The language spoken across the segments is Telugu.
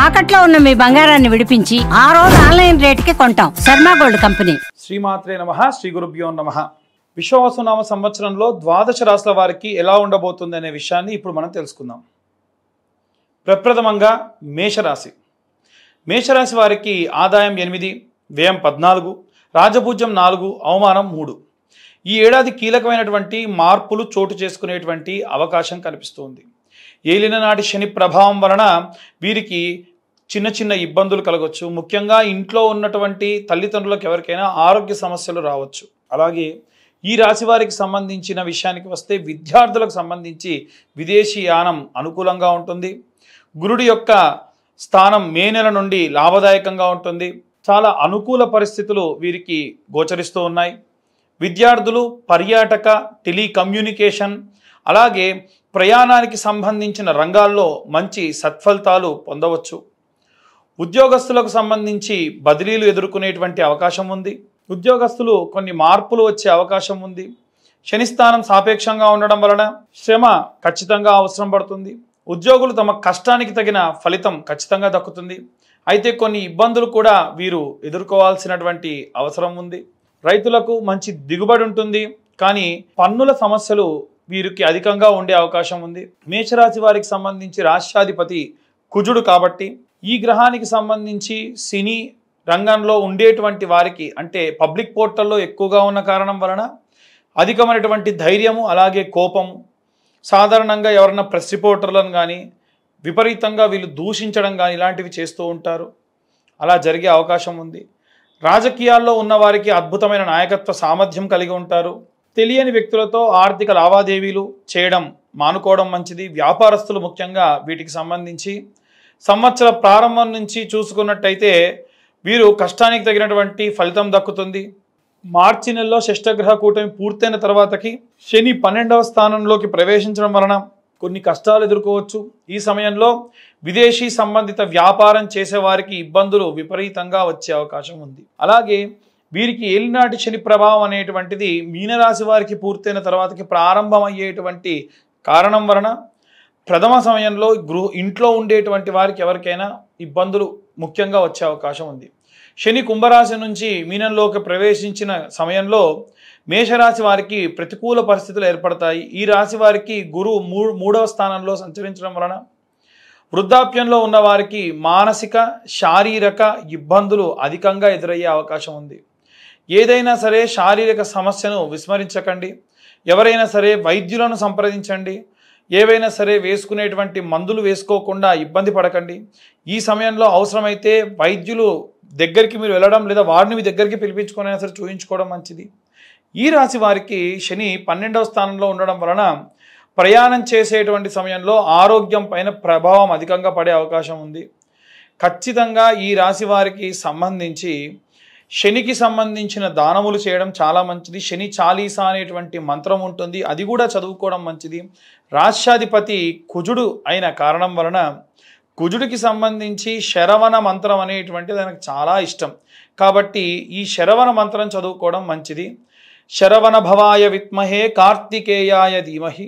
తాకట్లో ఉన్న మీ బంగారాన్ని విడిపించి ఆ రోజు ఆన్లైన్ రేటుకి కొంటాం. Sharma gold company. శ్రీమాత్రే నమః. శ్రీ గురుభ్యో నమః. విశ్వావసునామ సంవత్సరంలో ద్వాదశ రాశుల వారికి ఎలా ఉండబోతుంది అనే విషయాన్ని ఇప్పుడు మనం తెలుసుకుందాం. ప్రప్రథమంగా మేషరాశి. మేషరాశి వారికి ఆదాయం 8, వ్యయం 14, రాజపూజ్యం 4, అవమానం 3. ఈ ఏడాది కీలకమైనటువంటి మార్పులు చోటు చేసుకునేటువంటి అవకాశం కనిపిస్తుంది. ఏలిన నాటి శని ప్రభావం వలన వీరికి చిన్న చిన్న ఇబ్బందులు కలగవచ్చు. ముఖ్యంగా ఇంట్లో ఉన్నటువంటి తల్లిదండ్రులకు ఎవరికైనా ఆరోగ్య సమస్యలు రావచ్చు. అలాగే ఈ రాశి వారికి సంబంధించిన విషయానికి వస్తే విద్యార్థులకు సంబంధించి విదేశీ యానం అనుకూలంగా ఉంటుంది. గురుడి యొక్క స్థానం మే నెల నుండి లాభదాయకంగా ఉంటుంది. చాలా అనుకూల పరిస్థితులు వీరికి గోచరిస్తూ ఉన్నాయి. విద్యార్థులు పర్యాటక, టెలికమ్యూనికేషన్, అలాగే ప్రయాణానికి సంబంధించిన రంగాల్లో మంచి సత్ఫలితాలు పొందవచ్చు. ఉద్యోగస్తులకు సంబంధించి బదిలీలు ఎదుర్కొనేటువంటి అవకాశం ఉంది. ఉద్యోగస్తులు కొన్ని మార్పులు వచ్చే అవకాశం ఉంది. శనిస్థానం సాపేక్షంగా ఉండడం వలన శ్రమ ఖచ్చితంగా అవసరం పడుతుంది. ఉద్యోగులు తమ కష్టానికి తగిన ఫలితం ఖచ్చితంగా దక్కుతుంది. అయితే కొన్ని ఇబ్బందులు కూడా వీరు ఎదుర్కోవాల్సినటువంటి అవసరం ఉంది. రైతులకు మంచి దిగుబడి ఉంటుంది, కానీ పన్నుల సమస్యలు వీరికి అధికంగా ఉండే అవకాశం ఉంది. మేషరాశి వారికి సంబంధించి రాష్ట్రాధిపతి కుజుడు కాబట్టి ఈ గ్రహానికి సంబంధించి సినీ రంగంలో ఉండేటువంటి వారికి, అంటే పబ్లిక్ పోర్టల్లో ఎక్కువగా ఉన్న కారణం వలన అధికమైనటువంటి ధైర్యము, అలాగే కోపము, సాధారణంగా ఎవరైనా ప్రెస్ రిపోర్టర్లను కానీ విపరీతంగా వీళ్ళు దూషించడం కానీ ఇలాంటివి చేస్తూ ఉంటారు. అలా జరిగే అవకాశం ఉంది. రాజకీయాల్లో ఉన్న వారికి అద్భుతమైన నాయకత్వ సామర్థ్యం కలిగి ఉంటారు. తెలియని వ్యక్తులతో ఆర్థిక లావాదేవీలు చేయడం మానుకోవడం మంచిది. వ్యాపారస్తులు ముఖ్యంగా వీటికి సంబంధించి సంవత్సర ప్రారంభం నుంచి చూసుకున్నట్టయితే వీరు కష్టానికి తగినటువంటి ఫలితం దక్కుతుంది. మార్చి నెలలో షష్టగ్రహ కూటమి పూర్తయిన తర్వాతకి శని 12వ స్థానంలోకి ప్రవేశించడం వలన కొన్ని కష్టాలు ఎదుర్కోవచ్చు. ఈ సమయంలో విదేశీ సంబంధిత వ్యాపారం చేసేవారికి ఇబ్బందులు విపరీతంగా వచ్చే అవకాశం ఉంది. అలాగే వీరికి ఏలినాటి శని ప్రభావం అనేటువంటిది మీనరాశి వారికి పూర్తయిన తర్వాతకి ప్రారంభమయ్యేటువంటి కారణం వలన ప్రథమ సమయంలో ఇంట్లో ఉండేటువంటి వారికి ఎవరికైనా ఇబ్బందులు ముఖ్యంగా వచ్చే అవకాశం ఉంది. శని కుంభరాశి నుంచి మీనంలోకి ప్రవేశించిన సమయంలో మేషరాశి వారికి ప్రతికూల పరిస్థితులు ఏర్పడతాయి. ఈ రాశి వారికి గురువు 3వ స్థానంలో సంచరించడం వలన వృద్ధాప్యంలో ఉన్న వారికి మానసిక, శారీరక ఇబ్బందులు అధికంగా ఎదురయ్యే అవకాశం ఉంది. ఏదైనా సరే శారీరక సమస్యను విస్మరించకండి. ఎవరైనా సరే వైద్యులను సంప్రదించండి. ఏవైనా సరే వేసుకునేటువంటి మందులు వేసుకోకుండా ఇబ్బంది పడకండి. ఈ సమయంలో అవసరమైతే వైద్యులు దగ్గరికి మీరు వెళ్ళడం, లేదా వారిని మీ దగ్గరికి పిలిపించుకునైనా సరే చూయించుకోవడం మంచిది. ఈ రాశి వారికి శని 12వ స్థానంలో ఉండడం వలన ప్రయాణం చేసేటువంటి సమయంలో ఆరోగ్యం పైన ప్రభావం అధికంగా పడే అవకాశం ఉంది. ఖచ్చితంగా ఈ రాశి వారికి సంబంధించి శనికి సంబంధించిన దానములు చేయడం చాలా మంచిది. శని చాలీసా అనేటువంటి మంత్రం ఉంటుంది, అది కూడా చదువుకోవడం మంచిది. రాష్ట్రాధిపతి కుజుడు అయిన కారణం వలన కుజుడికి సంబంధించి శరవణ మంత్రం అనేటువంటిది ఆయనకు చాలా ఇష్టం. కాబట్టి ఈ శరవణ మంత్రం చదువుకోవడం మంచిది. శరవణ భవాయ విద్మహే కార్తికేయాయ ధీమహి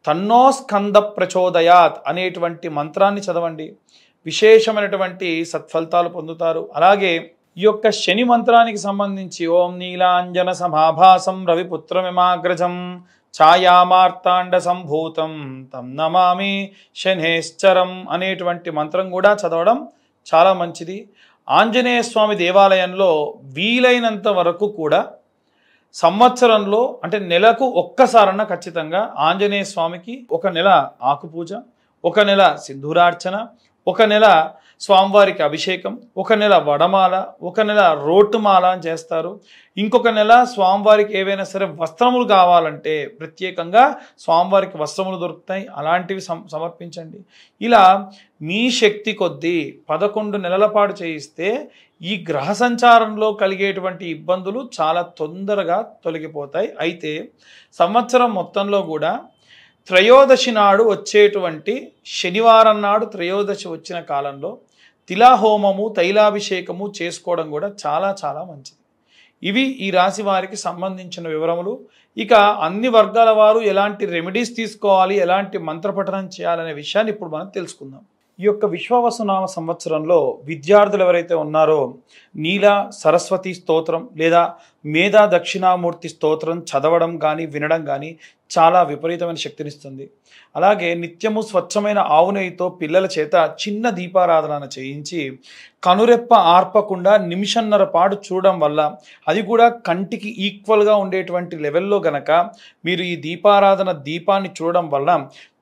తన్నో స్కంద ప్రచోదయాత్ అనేటువంటి మంత్రాన్ని చదవండి. విశేషమైనటువంటి సత్ఫలితాలు పొందుతారు. అలాగే ఈ యొక్క శని మంత్రానికి సంబంధించి ఓం నీలాంజన సమాభాసం రవిపుత్రమిమాగ్రజం ఛాయామార్తాండ సంభూతం తం నమామి శనేశ్చరం అనేటువంటి మంత్రం కూడా చదవడం చాలా మంచిది. ఆంజనేయ స్వామి దేవాలయంలో వీలైనంత వరకు కూడా సంవత్సరంలో, అంటే నెలకు ఒక్కసారన్నా ఖచ్చితంగా ఆంజనేయ స్వామికి ఒక నెల ఆకుపూజ, ఒక నెల సింధూరార్చన, ఒక నెల స్వామివారికి అభిషేకం, ఒక నెల వడమాల, ఒక నెల రోట్టుమాల అని చేస్తారు. ఇంకొక నెల స్వామివారికి ఏవైనా సరే వస్త్రములు కావాలంటే ప్రత్యేకంగా స్వామివారికి వస్త్రములు దొరుకుతాయి, అలాంటివి సమర్పించండి. ఇలా మీ శక్తి కొద్దీ 11 నెలల పాటు చేయిస్తే ఈ గ్రహ సంచారంలో కలిగేటువంటి ఇబ్బందులు చాలా తొందరగా తొలగిపోతాయి. అయితే సంవత్సరం మొత్తంలో కూడా త్రయోదశి నాడు వచ్చేటువంటి శనివారం నాడు త్రయోదశి వచ్చిన కాలంలో తిలాహోమము, తైలాభిషేకము చేసుకోవడం కూడా చాలా చాలా మంచిది. ఇవి ఈ రాశి వారికి సంబంధించిన వివరములు. ఇక అన్ని వర్గాల వారు ఎలాంటి రెమెడీస్ తీసుకోవాలి, ఎలాంటి మంత్రపఠనం చేయాలనే విషయాన్ని ఇప్పుడు మనం తెలుసుకుందాం. ఈ యొక్క విశ్వావసునామ సంవత్సరంలో విద్యార్థులు ఎవరైతే ఉన్నారో నీల సరస్వతి స్తోత్రం లేదా మేధా దక్షిణామూర్తి స్తోత్రం చదవడం కానీ వినడం కానీ చాలా విపరీతమైన శక్తినిస్తుంది. అలాగే నిత్యము స్వచ్ఛమైన ఆవు నెయ్యితో పిల్లల చేత చిన్న దీపారాధన చేయించి కనురెప్ప ఆర్పకుండా నిమిషన్నర పాటు చూడడం వల్ల, అది కూడా కంటికి ఈక్వల్గా ఉండేటువంటి లెవెల్లో గనక మీరు ఈ దీపాన్ని చూడడం వల్ల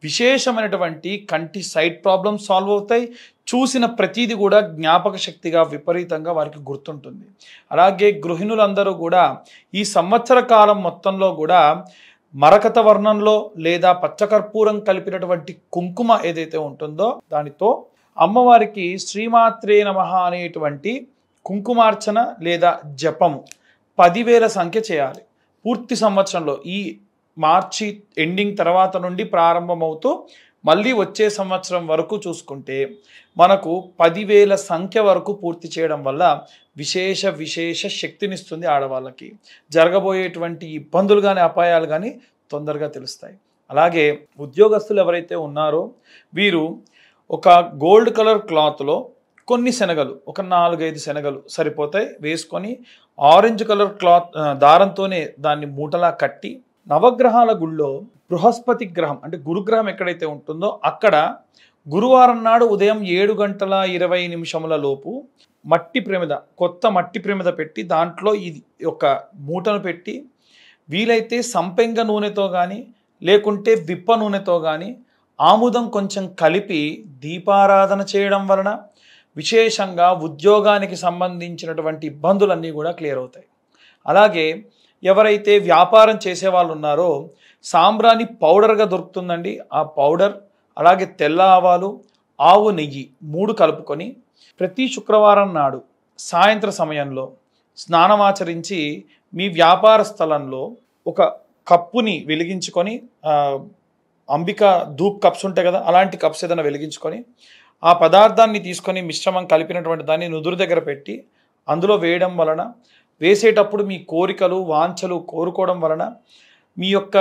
విశేషమైనటువంటి కంటి సైట్ ప్రాబ్లమ్స్ సాల్వ్ అవుతాయి. చూసిన ప్రతీది కూడా జ్ఞాపక శక్తిగా విపరీతంగా వారికి గుర్తుంటుంది. అలాగే గృహిణులందరూ కూడా ఈ సంవత్సర కాలం మొత్తంలో కూడా మరకత వర్ణంలో లేదా పచ్చకర్పూరం కలిపినటువంటి కుంకుమ ఏదైతే ఉంటుందో దానితో అమ్మవారికి శ్రీమాత్రే నమః అనేటువంటి కుంకుమార్చన లేదా జపము 10,000 సంఖ్య చేయాలి. పూర్తి సంవత్సరంలో ఈ మార్చి ఎండింగ్ తర్వాత నుండి ప్రారంభమవుతూ మళ్ళీ వచ్చే సంవత్సరం వరకు చూసుకుంటే మనకు 10,000 సంఖ్య వరకు పూర్తి చేయడం వల్ల విశేష శక్తినిస్తుంది. ఆడవాళ్ళకి జరగబోయేటువంటి ఇబ్బందులు కానీ అపాయాలు కానీ తొందరగా తెలుస్తాయి. అలాగే ఉద్యోగస్తులు ఎవరైతే ఉన్నారో వీరు ఒక గోల్డ్ కలర్ క్లాత్లో కొన్ని శనగలు, ఒక 4-5 శనగలు సరిపోతాయి వేసుకొని ఆరెంజ్ కలర్ క్లాత్ దారంతోనే దాన్ని మూటలా కట్టి నవగ్రహాల గుళ్ళో బృహస్పతి గ్రహం అంటే గురుగ్రహం ఎక్కడైతే ఉంటుందో అక్కడ గురువారం నాడు ఉదయం 7:20 లోపు మట్టి ప్రమిద, కొత్త మట్టి ప్రమిద పెట్టి దాంట్లో ఇది ఒక మూటను పెట్టి వీలైతే సంపెంగ నూనెతో కానీ లేకుంటే విప్ప నూనెతో కానీ ఆముదం కొంచెం కలిపి దీపారాధన చేయడం వలన విశేషంగా ఉద్యోగానికి సంబంధించినటువంటి ఇబ్బందులన్నీ కూడా క్లియర్ అవుతాయి. అలాగే ఎవరైతే వ్యాపారం చేసే వాళ్ళు ఉన్నారో సాంబ్రాణి పౌడర్గా దొరుకుతుందండి. ఆ పౌడర్ అలాగే తెల్ల ఆవాలు, ఆవు నెయ్యి 3 కలుపుకొని ప్రతి శుక్రవారం నాడు సాయంత్ర సమయంలో స్నానమాచరించి మీ వ్యాపార స్థలంలో ఒక కప్పుని వెలిగించుకొని, అంబికా ధూప్ కప్స్ ఉంటాయి కదా, అలాంటి కప్స్ ఏదైనా వెలిగించుకొని ఆ పదార్థాన్ని తీసుకొని మిశ్రమం కలిపినటువంటి దాన్ని నుదురు దగ్గర పెట్టి అందులో వేయడం వలన, వేసేటప్పుడు మీ కోరికలు వాంఛలు కోరుకోవడం వలన మీ యొక్క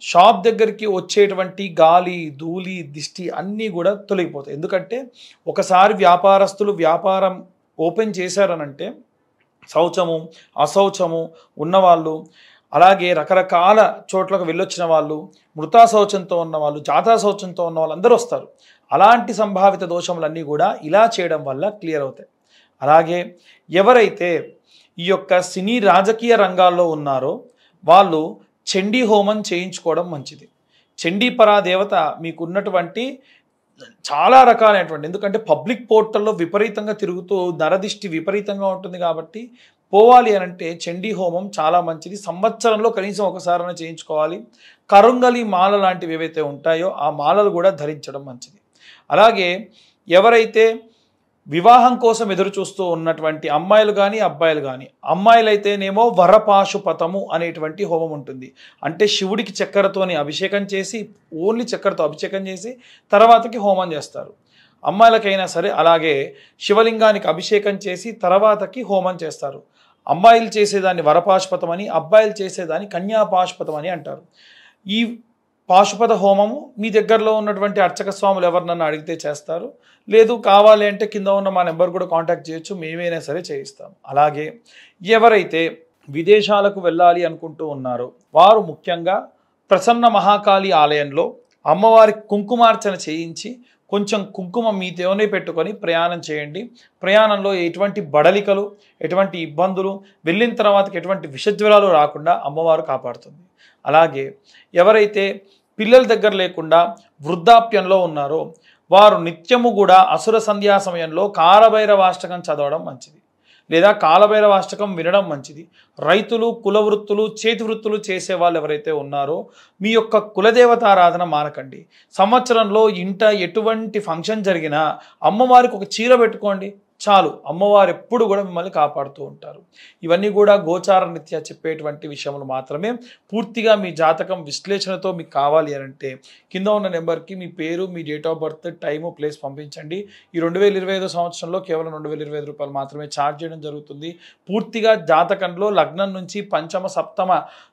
షాప్ దగ్గరికి వచ్చేటువంటి గాలి ధూళి దిష్టి అన్నీ కూడా తొలగిపోతాయి. ఎందుకంటే ఒకసారి వ్యాపారస్తులు వ్యాపారం ఓపెన్ చేశారనంటే శౌచము అశౌచము ఉన్నవాళ్ళు, అలాగే రకరకాల చోట్లకు వెళ్ళొచ్చిన వాళ్ళు, మృతా శౌచంతో ఉన్నవాళ్ళు, జాతా శౌచంతో ఉన్న వాళ్ళు అందరూ వస్తారు. అలాంటి సంభావిత దోషములన్నీ కూడా ఇలా చేయడం వల్ల క్లియర్ అవుతాయి. అలాగే ఎవరైతే ఈ యొక్క సినీ రాజకీయ రంగాల్లో ఉన్నారో వాళ్ళు చండీ హోమం చేయించుకోవడం మంచిది. చండీ పరాదేవత మీకు ఉన్నటువంటి చాలా రకాలైనటువంటి, ఎందుకంటే పబ్లిక్ పోర్టల్లో విపరీతంగా తిరుగుతూ నరదిష్టి విపరీతంగా ఉంటుంది కాబట్టి పోవాలి అనంటే చండీ హోమం చాలా మంచిది. సంవత్సరంలో కనీసం ఒకసారైనా చేయించుకోవాలి. కరుంగలి మాల లాంటివి ఏవైతే ఉంటాయో ఆ మాలలు కూడా ధరించడం మంచిది. అలాగే ఎవరైతే వివాహం కోసం ఎదురు చూస్తూ ఉన్నటువంటి అమ్మాయిలు కానీ అబ్బాయిలు కానీ, అమ్మాయిలైతేనేమో వరపాశుపతము అనేటువంటి హోమం ఉంటుంది. అంటే శివుడికి చక్కెరతోని అభిషేకం చేసి, ఓన్లీ చక్కెరతో అభిషేకం చేసి తర్వాతకి హోమం చేస్తారు. అమ్మాయిలకైనా సరే అలాగే శివలింగానికి అభిషేకం చేసి తర్వాతకి హోమం చేస్తారు. అమ్మాయిలు చేసేదాన్ని వరపాశుపతం అని, అబ్బాయిలు చేసేదాన్ని కన్యాపాశుపతం అని అంటారు. ఈ పాశుపత హోమము మీ దగ్గరలో ఉన్నటువంటి అర్చక స్వాములు ఎవరినన్నా అడిగితే చేస్తారు. లేదు కావాలి అంటే కింద ఉన్న మా నెంబర్ కూడా కాంటాక్ట్ చేయొచ్చు, మేమైనా సరే చేయిస్తాం. అలాగే ఎవరైతే విదేశాలకు వెళ్ళాలి అనుకుంటూ ఉన్నారో వారు ముఖ్యంగా ప్రసన్న మహాకాళి ఆలయంలో అమ్మవారికి కుంకుమార్చన చేయించి కొంచెం కుంకుమ మీతోనే పెట్టుకొని ప్రయాణం చేయండి. ప్రయాణంలో ఎటువంటి బడలికలు, ఎటువంటి ఇబ్బందులు, వెళ్ళిన తర్వాతకి ఎటువంటి విషజ్వరాలు రాకుండా అమ్మవారు కాపాడుతుంది. అలాగే ఎవరైతే పిల్లల దగ్గర లేకుండా వృద్ధాప్యంలో ఉన్నారో వారు నిత్యము కూడా అసుర సంధ్యా సమయంలో కాలభైరవాష్టకం చదవడం మంచిది, లేదా కాలభైరవాష్టకం వినడం మంచిది. రైతులు, కుల వృత్తులు, చేతి వృత్తులు చేసే వాళ్ళు ఎవరైతే ఉన్నారో మీ యొక్క కులదేవతారాధన మానకండి. సంవత్సరంలో ఇంట ఎటువంటి ఫంక్షన్ జరిగినా అమ్మవారికి ఒక చీర పెట్టుకోండి. చాలు, అమ్మవారు ఎప్పుడు కూడా మిమ్మల్ని కాపాడుతూ ఉంటారు. ఇవన్నీ కూడా గోచార రీత్యా చెప్పేటువంటి విషయములు మాత్రమే. పూర్తిగా మీ జాతకం విశ్లేషణతో మీకు కావాలి అని అంటే కింద ఉన్న నెంబర్కి మీ పేరు, మీ date of birth, time, place పంపించండి. ఈ 2025 సంవత్సరంలో కేవలం 2025 రూపాయలు మాత్రమే ఛార్జ్ చేయడం జరుగుతుంది. పూర్తిగా జాతకంలో లగ్నం నుంచి పంచమ, సప్తమ,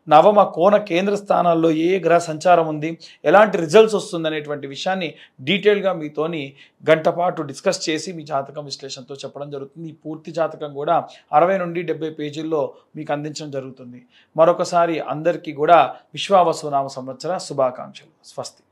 నవమ, కోణ, కేంద్ర స్థానాల్లో ఏ గ్రహ సంచారం ఉంది, ఎలాంటి రిజల్ట్స్ వస్తుంది అనేటువంటి విషయాన్ని డీటెయిల్గా మీతోని గంట పాటు డిస్కస్ చేసి మీ జాతకం విశ్లేషణతో చెప్పడం జరుగుతుంది. ఈ పూర్తి జాతకం కూడా 60 నుండి 70 పేజీల్లో మీకు అందించడం జరుగుతుంది. మరొకసారి అందరికీ కూడా విశ్వావసు నామ సంవత్సర శుభాకాంక్షలు. స్వస్తి.